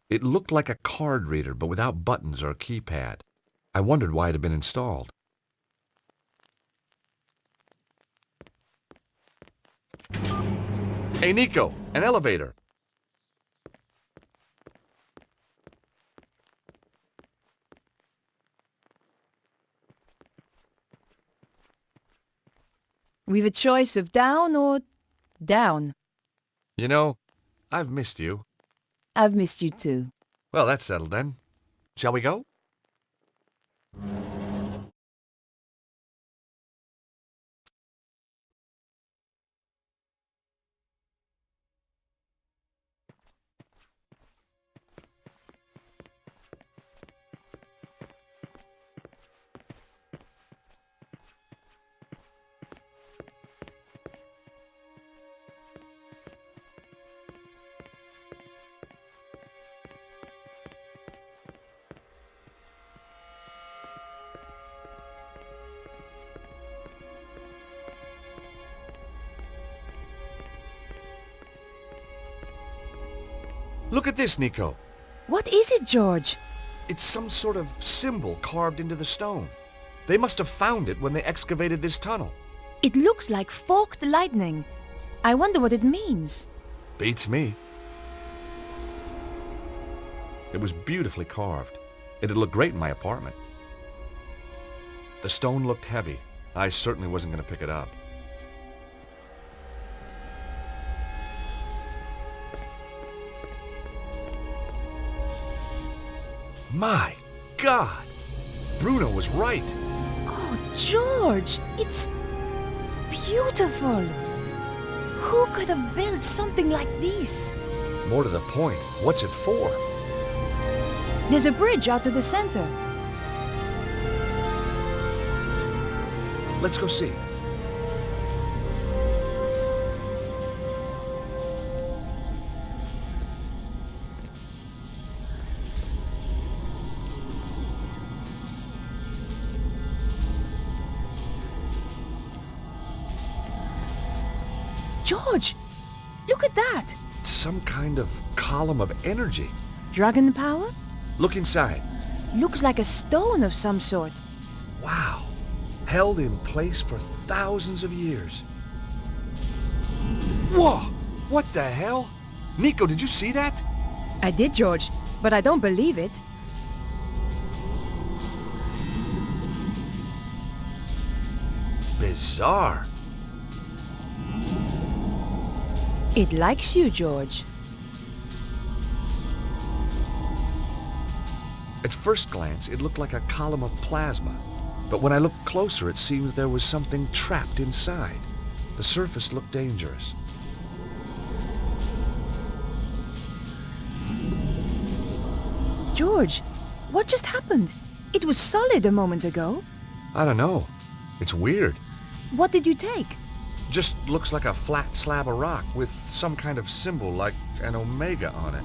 It looked like a card reader, but without buttons or a keypad. I wondered why it had been installed. Hey, Nico, an elevator. We've a choice of down or down. You know, I've missed you. I've missed you too. Well, that's settled then. Shall we go? Look at this, Nico. What is it, George? It's some sort of symbol carved into the stone. They must have found it when they excavated this tunnel. It looks like forked lightning. I wonder what it means. Beats me. It was beautifully carved. It'd look great in my apartment. The stone looked heavy. I certainly wasn't going to pick it up. My God! Bruno was right. Oh, George, it's beautiful. Who could have built something like this? More to the point, what's it for? There's a bridge out to the center. Let's go see. George, look at that. It's some kind of column of energy. Dragon power? Look inside. Looks like a stone of some sort. Wow. Held in place for thousands of years. Whoa! What the hell? Nico, did you see that? I did, George, but I don't believe it. Bizarre. It likes you, George. At first glance, it looked like a column of plasma. But when I looked closer, it seemed there was something trapped inside. The surface looked dangerous. George, what just happened? It was solid a moment ago. I don't know. It's weird. What did you take? Just looks like a flat slab of rock with some kind of symbol like an omega on it.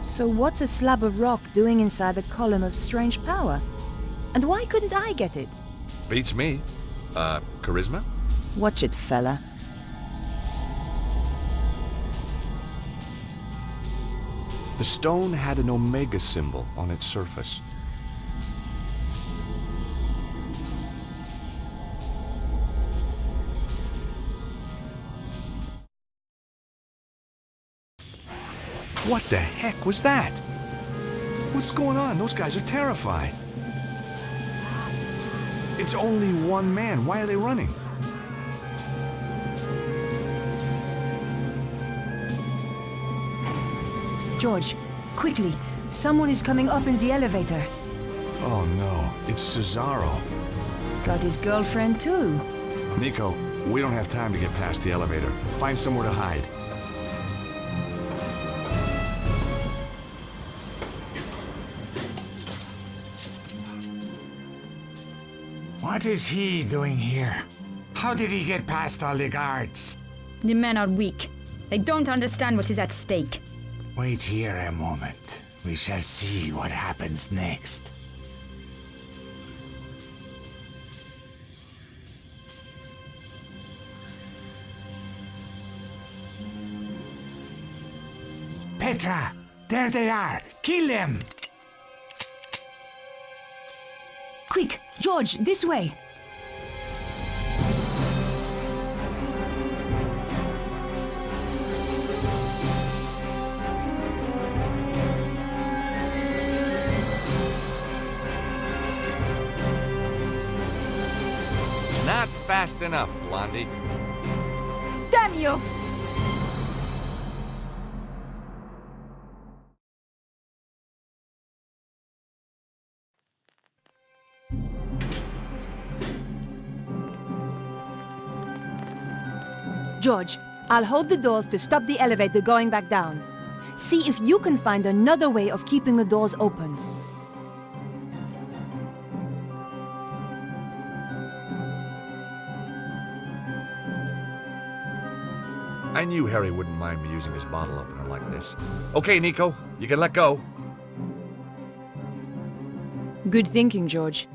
So what's a slab of rock doing inside a column of strange power? And why couldn't I get it? Beats me. Charisma? Watch it, fella. The stone had an omega symbol on its surface. What the heck was that? What's going on? Those guys are terrified. It's only one man. Why are they running? George, quickly. Someone is coming up in the elevator. Oh no, it's Cesaro. Got his girlfriend too. Nico, we don't have time to get past the elevator. Find somewhere to hide. What is he doing here? How did he get past all the guards? The men are weak. They don't understand what is at stake. Wait here a moment. We shall see what happens next. Petra! There they are! Kill them! Quick, George, this way. Not fast enough, Blondie. Damn you! George, I'll hold the doors to stop the elevator going back down. See if you can find another way of keeping the doors open. I knew Harry wouldn't mind me using his bottle opener like this. Okay, Nico, you can let go. Good thinking, George.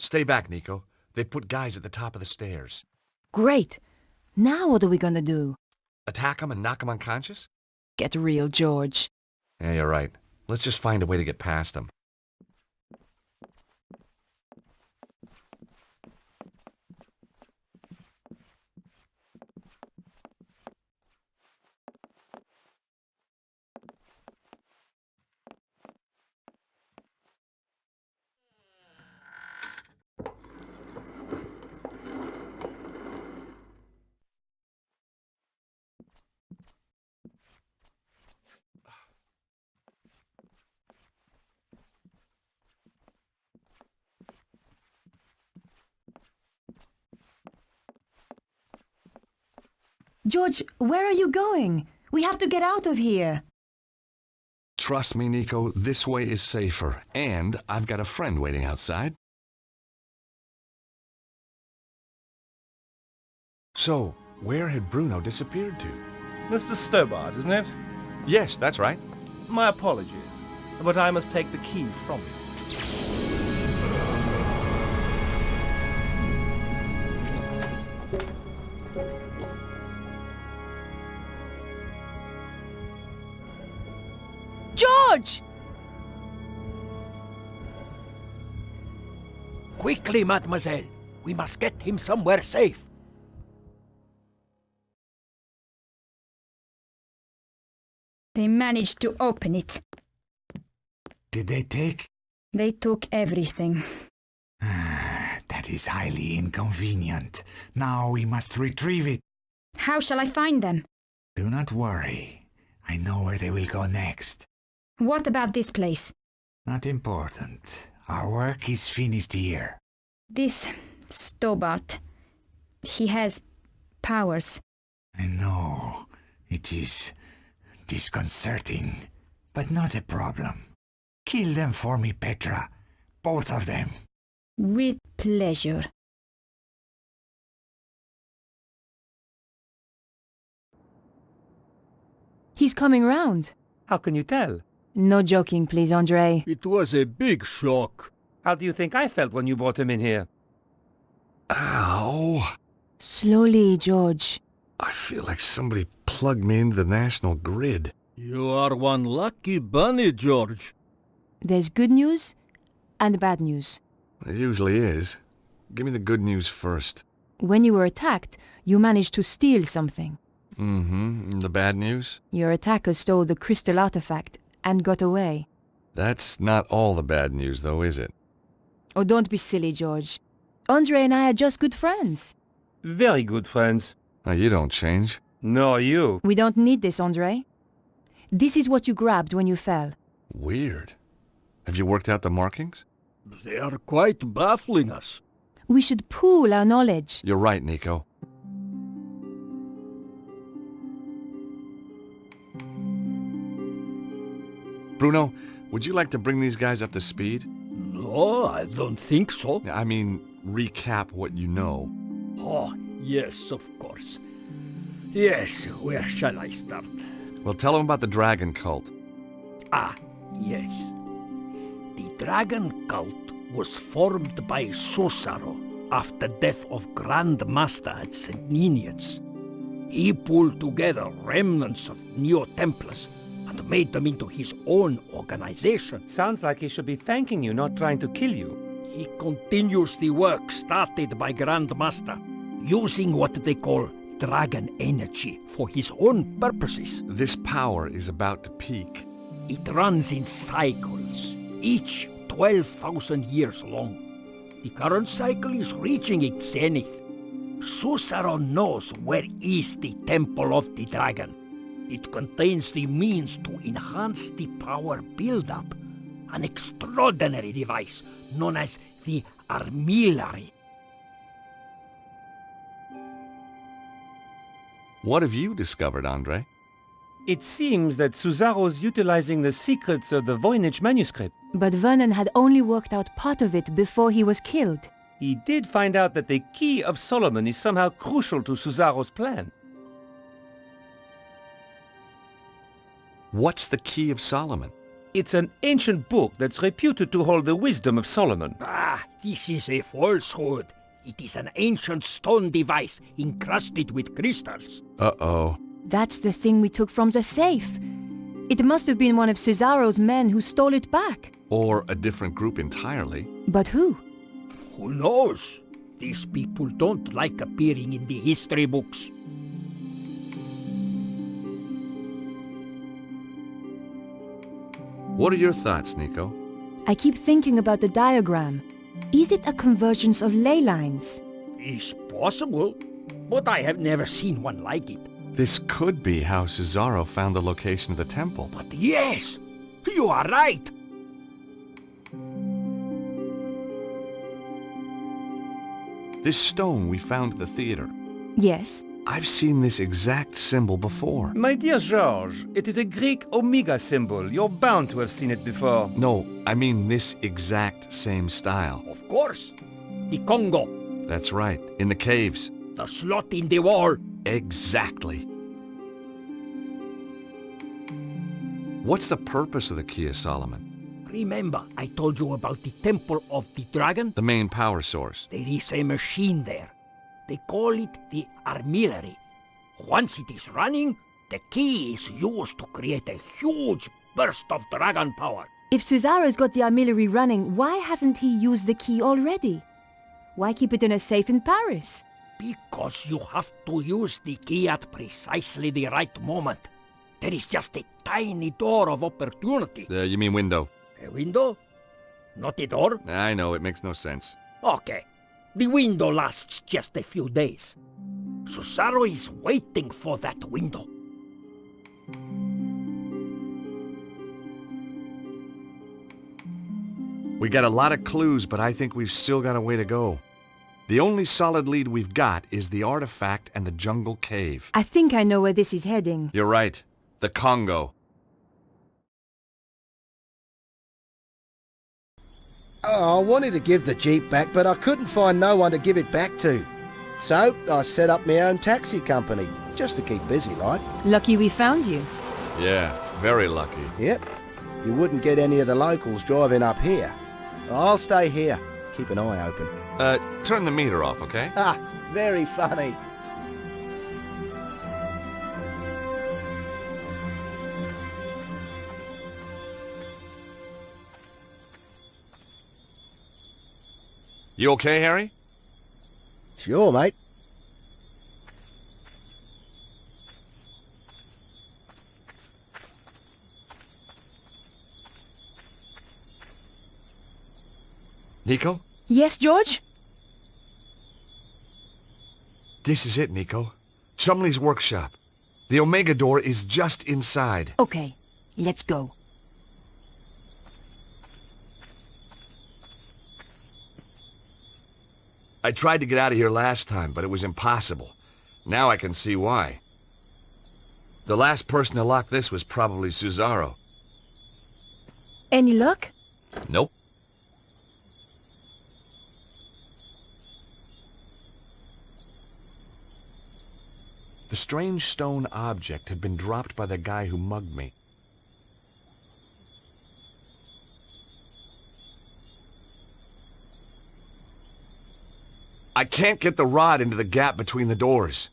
Stay back, Nico. They put guys at the top of the stairs. Great. Now what are we gonna do? Attack them and knock them unconscious? Get real, George. Yeah, you're right. Let's just find a way to get past them. George, where are you going? We have to get out of here. Trust me, Nico, this way is safer. And I've got a friend waiting outside. So, where had Bruno disappeared to? Mr. Stobart, isn't it? Yes, that's right. My apologies, but I must take the key from you. George! Quickly, mademoiselle. We must get him somewhere safe. They managed to open it. Did they take? They took everything. That is highly inconvenient. Now we must retrieve it. How shall I find them? Do not worry. I know where they will go next. What about this place? Not important. Our work is finished here. This Stobart. He has powers. I know. It is disconcerting, but not a problem. Kill them for me, Petra. Both of them. With pleasure. He's coming round. How can you tell? No joking, please, Andre. It was a big shock. How do you think I felt when you brought him in here? Ow! Slowly, George. I feel like somebody plugged me into the national grid. You are one lucky bunny, George. There's good news and bad news. It usually is. Give me the good news first. When you were attacked, you managed to steal something. Mm-hmm. And the bad news? Your attacker stole the crystal artifact and got away. That's not all the bad news, though, is it? Oh, don't be silly, George. Andre and I are just good friends. Very good friends. Oh, you don't change. Nor you. We don't need this, Andre. This is what you grabbed when you fell. Weird. Have you worked out the markings? They are quite baffling us. We should pool our knowledge. You're right, Nico. Bruno, would you like to bring these guys up to speed? No, I don't think so. I mean, recap what you know. Oh, yes, of course. Yes, where shall I start? Well, tell them about the dragon cult. Ah, yes. The dragon cult was formed by Susaro after death of Grand Master at St. Ninians. He pulled together remnants of Neo-Templars and made them into his own organization. Sounds like he should be thanking you, not trying to kill you. He continues the work started by Grand Master, using what they call dragon energy for his own purposes. This power is about to peak. It runs in cycles, each 12,000 years long. The current cycle is reaching its zenith. Susaro knows where is the Temple of the Dragon. It contains the means to enhance the power build-up, an extraordinary device known as the armillary. What have you discovered, Andre? It seems that Suzaro's utilizing the secrets of the Voynich manuscript. But Vernon had only worked out part of it before he was killed. He did find out that the Key of Solomon is somehow crucial to Suzaro's plan. What's the Key of Solomon? It's an ancient book that's reputed to hold the wisdom of Solomon. Ah, this is a falsehood. It is an ancient stone device encrusted with crystals. Uh-oh. That's the thing we took from the safe. It must have been one of Cesaro's men who stole it back. Or a different group entirely. But who? Who knows? These people don't like appearing in the history books. What are your thoughts, Nico? I keep thinking about the diagram. Is it a convergence of ley lines? It's possible, but I have never seen one like it. This could be how Cesaro found the location of the temple. But yes, you are right. This stone we found at the theater. Yes. I've seen this exact symbol before. My dear George, it is a Greek omega symbol. You're bound to have seen it before. No, I mean this exact same style. Of course. The Konga, That's right, in the caves. the slot in the wall. Exactly. What's the purpose of the Key of Solomon? Remember, I told you about the Temple of the Dragon? The main power source. There is a machine there. They call it the armillary. Once it is running, the key is used to create a huge burst of dragon power. If Cesaro's got the armillary running, why hasn't he used the key already? Why keep it in a safe in Paris? Because you have to use the key at precisely the right moment. There is just a tiny door of opportunity. You mean window? A window? Not a door? I know, it makes no sense. Okay. The window lasts just a few days. Susaro is waiting for that window. We got a lot of clues, but I think we've still got a way to go. The only solid lead we've got is the artifact and the jungle cave. I think I know where this is heading. You're right. The Congo. Oh, I wanted to give the Jeep back, but I couldn't find no one to give it back to. So, I set up my own taxi company, just to keep busy, like. Lucky we found you. Yeah, very lucky. Yep. You wouldn't get any of the locals driving up here. I'll stay here. Keep an eye open. Turn the meter off, okay? Ah, very funny. You okay, Harry? Sure, mate. Nico? Yes, George? This is it, Nico. Chumley's workshop. The Omega door is just inside. Okay, let's go. I tried to get out of here last time, but it was impossible. Now I can see why. The last person to lock this was probably Cesaro. Any luck? Nope. The strange stone object had been dropped by the guy who mugged me. I can't get the rod into the gap between the doors.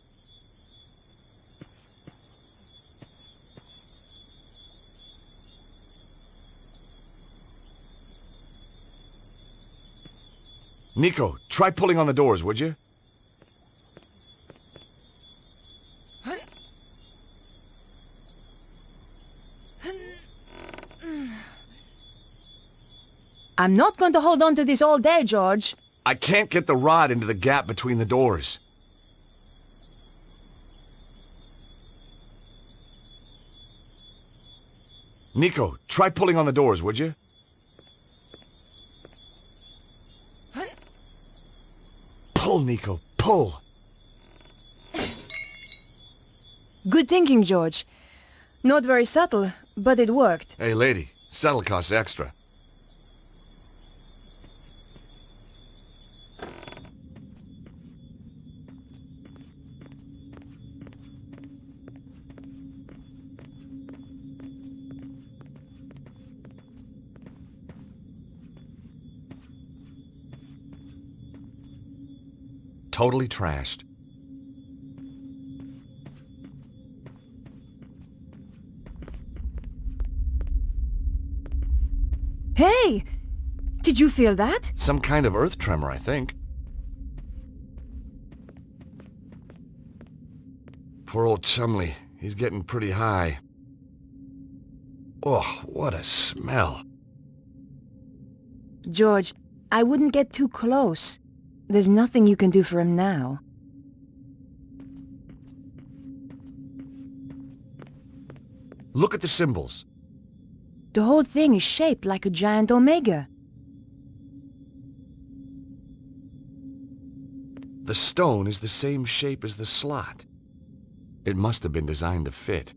Nico, try pulling on the doors, would you? I'm not going to hold on to this all day, George. I can't get the rod into the gap between the doors. Nico, try pulling on the doors, would you? Pull, Nico, pull. Good thinking, George. Not very subtle, but it worked. Hey, lady, saddle costs extra. Totally trashed. Hey! Did you feel that? Some kind of earth tremor, I think. Poor old Chumley. He's getting pretty high. Oh, what a smell. George, I wouldn't get too close. There's nothing you can do for him now. Look at the symbols. The whole thing is shaped like a giant omega. The stone is the same shape as the slot. It must have been designed to fit.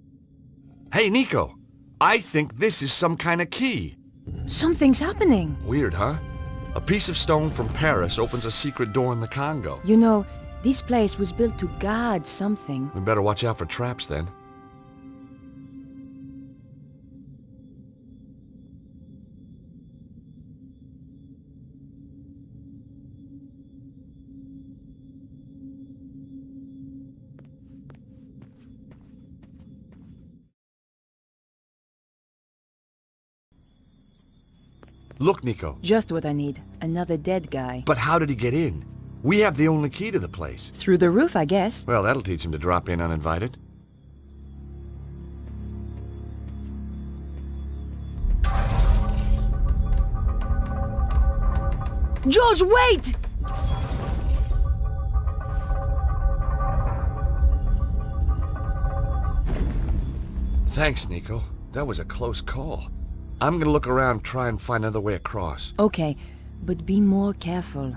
Hey, Nico! I think this is some kind of key. Something's happening. Weird, huh? A piece of stone from Paris opens a secret door in the Congo. You know, this place was built to guard something. We better watch out for traps then. Look, Nico. Just what I need. Another dead guy. But how did he get in? We have the only key to the place. Through the roof, I guess. Well, that'll teach him to drop in uninvited. George, wait! Thanks, Nico. That was a close call. I'm gonna look around, try and find another way across. Okay, but be more careful.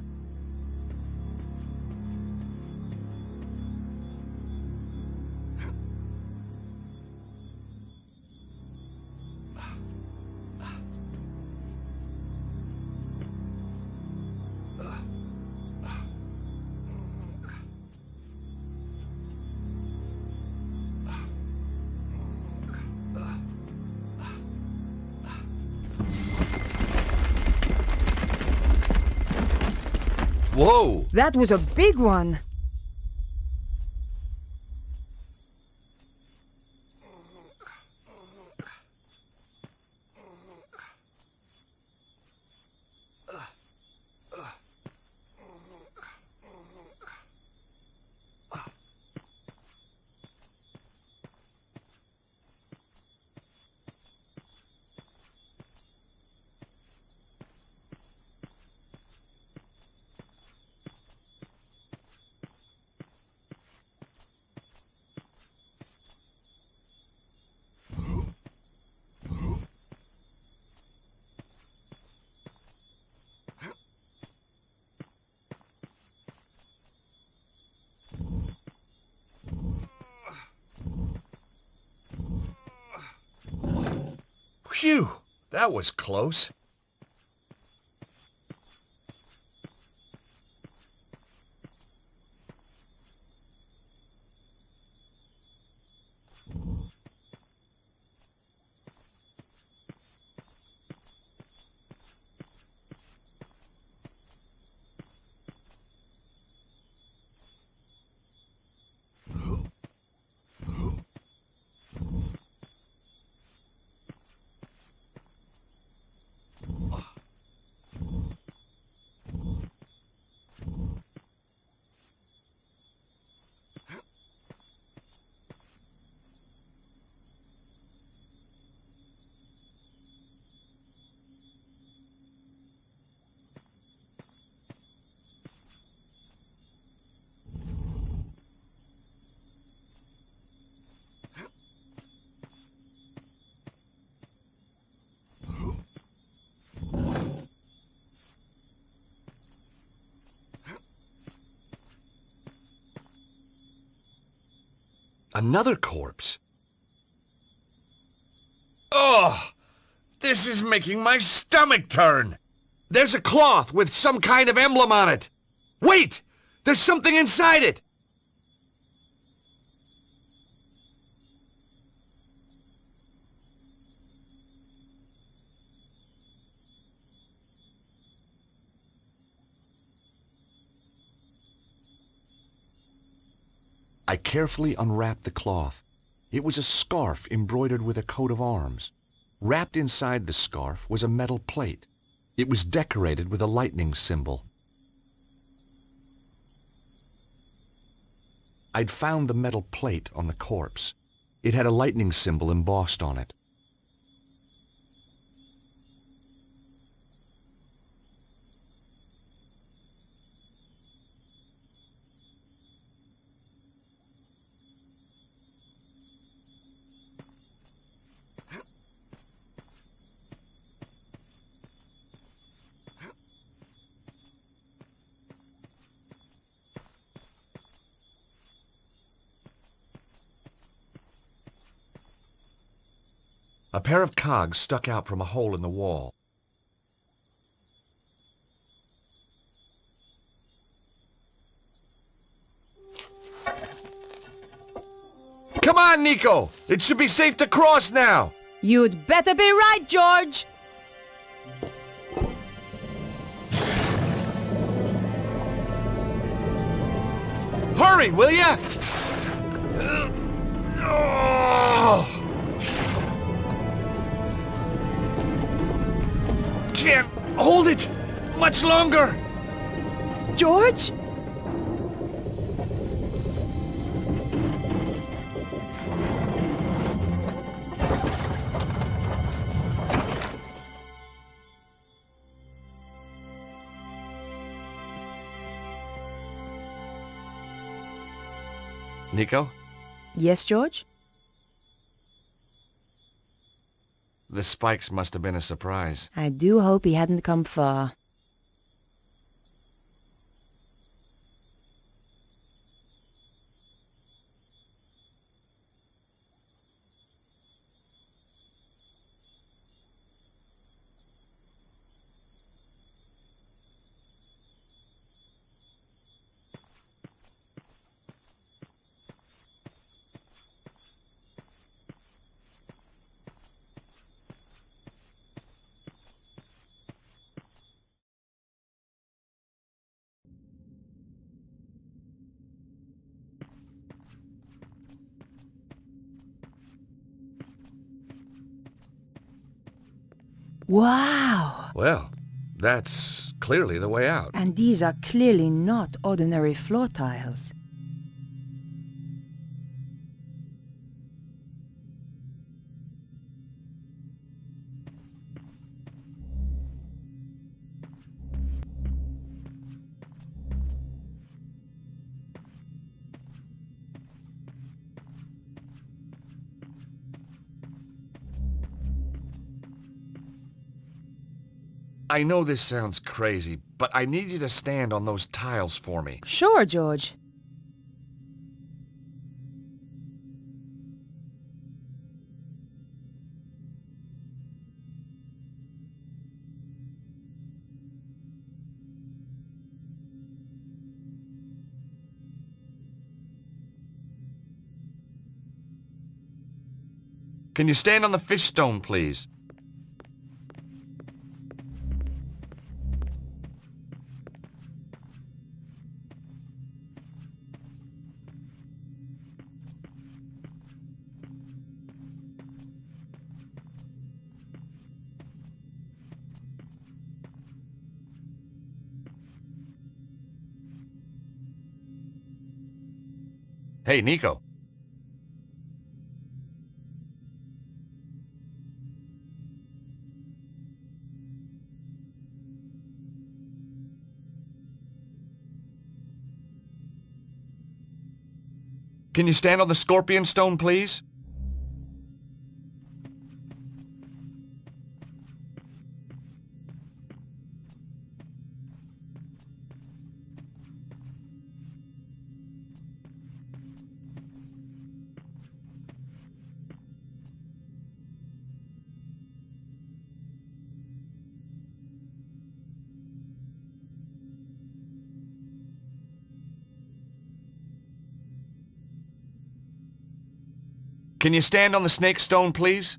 Whoa! That was a big one. Phew! That was close. Another corpse. Oh, this is making my stomach turn. There's a cloth with some kind of emblem on it. Wait! There's something inside it! I carefully unwrapped the cloth. It was a scarf embroidered with a coat of arms. Wrapped inside the scarf was a metal plate. It was decorated with a lightning symbol. I'd found the metal plate on the corpse. It had a lightning symbol embossed on it. A pair of cogs stuck out from a hole in the wall. Come on, Nico! It should be safe to cross now! You'd better be right, George! Hurry, will ya? Oh! Can't hold it much longer. George? Nico? Yes, George? The spikes must have been a surprise. I do hope he hadn't come far. Wow! Well, that's clearly the way out. And these are clearly not ordinary floor tiles. I know this sounds crazy, but I need you to stand on those tiles for me. Sure, George. Can you stand on the fish stone, please? Hey, Nico. Can you stand on the scorpion stone, please? Can you stand on the snake stone, please?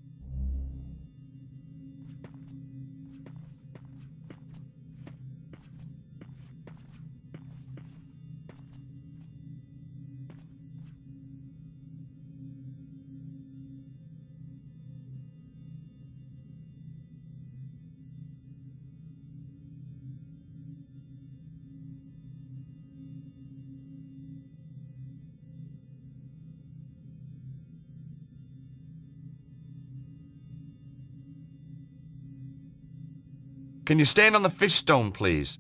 Can you stand on the fish stone, please?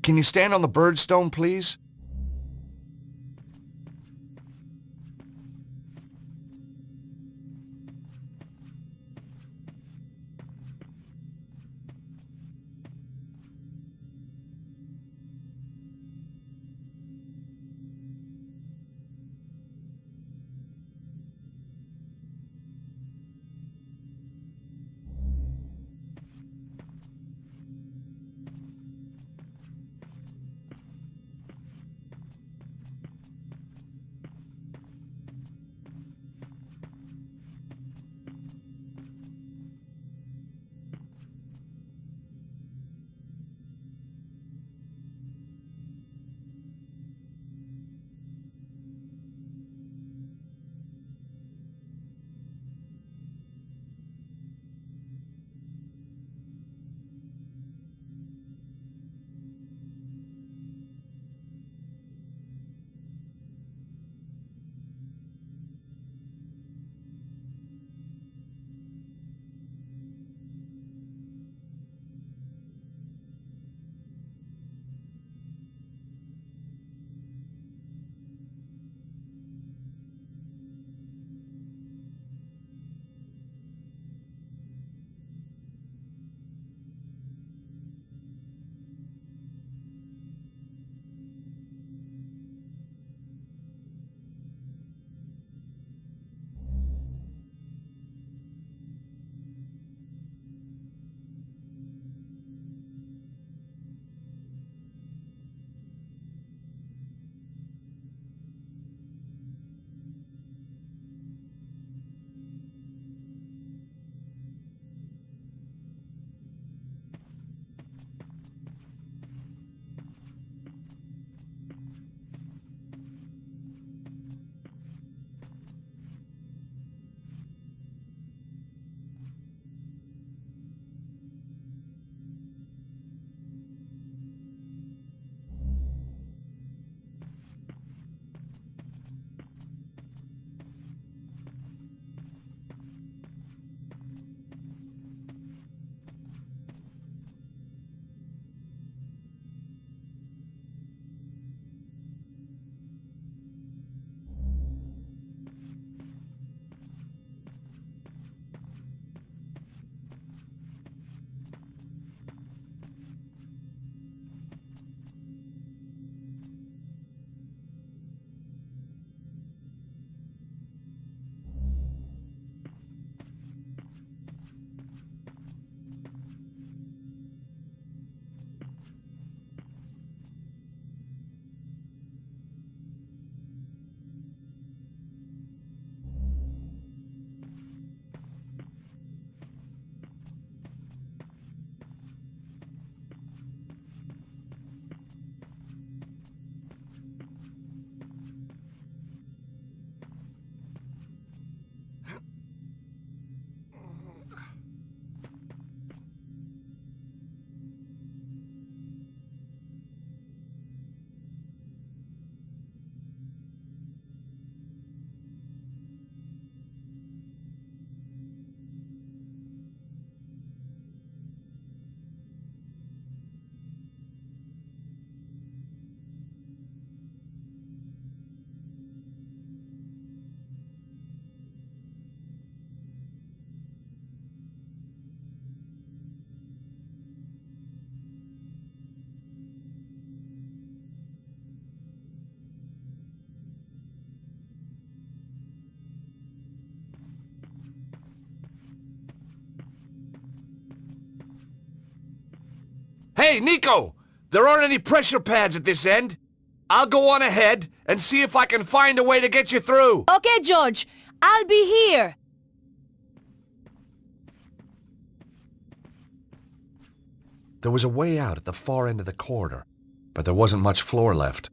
Can you stand on the bird stone, please? Hey, Nico! There aren't any pressure pads at this end. I'll go on ahead and see if I can find a way to get you through. Okay, George. I'll be here. There was a way out at the far end of the corridor, but there wasn't much floor left.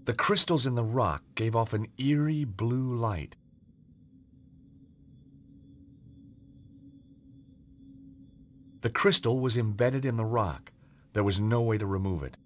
The crystals in the rock gave off an eerie blue light. The crystal was embedded in the rock. There was no way to remove it.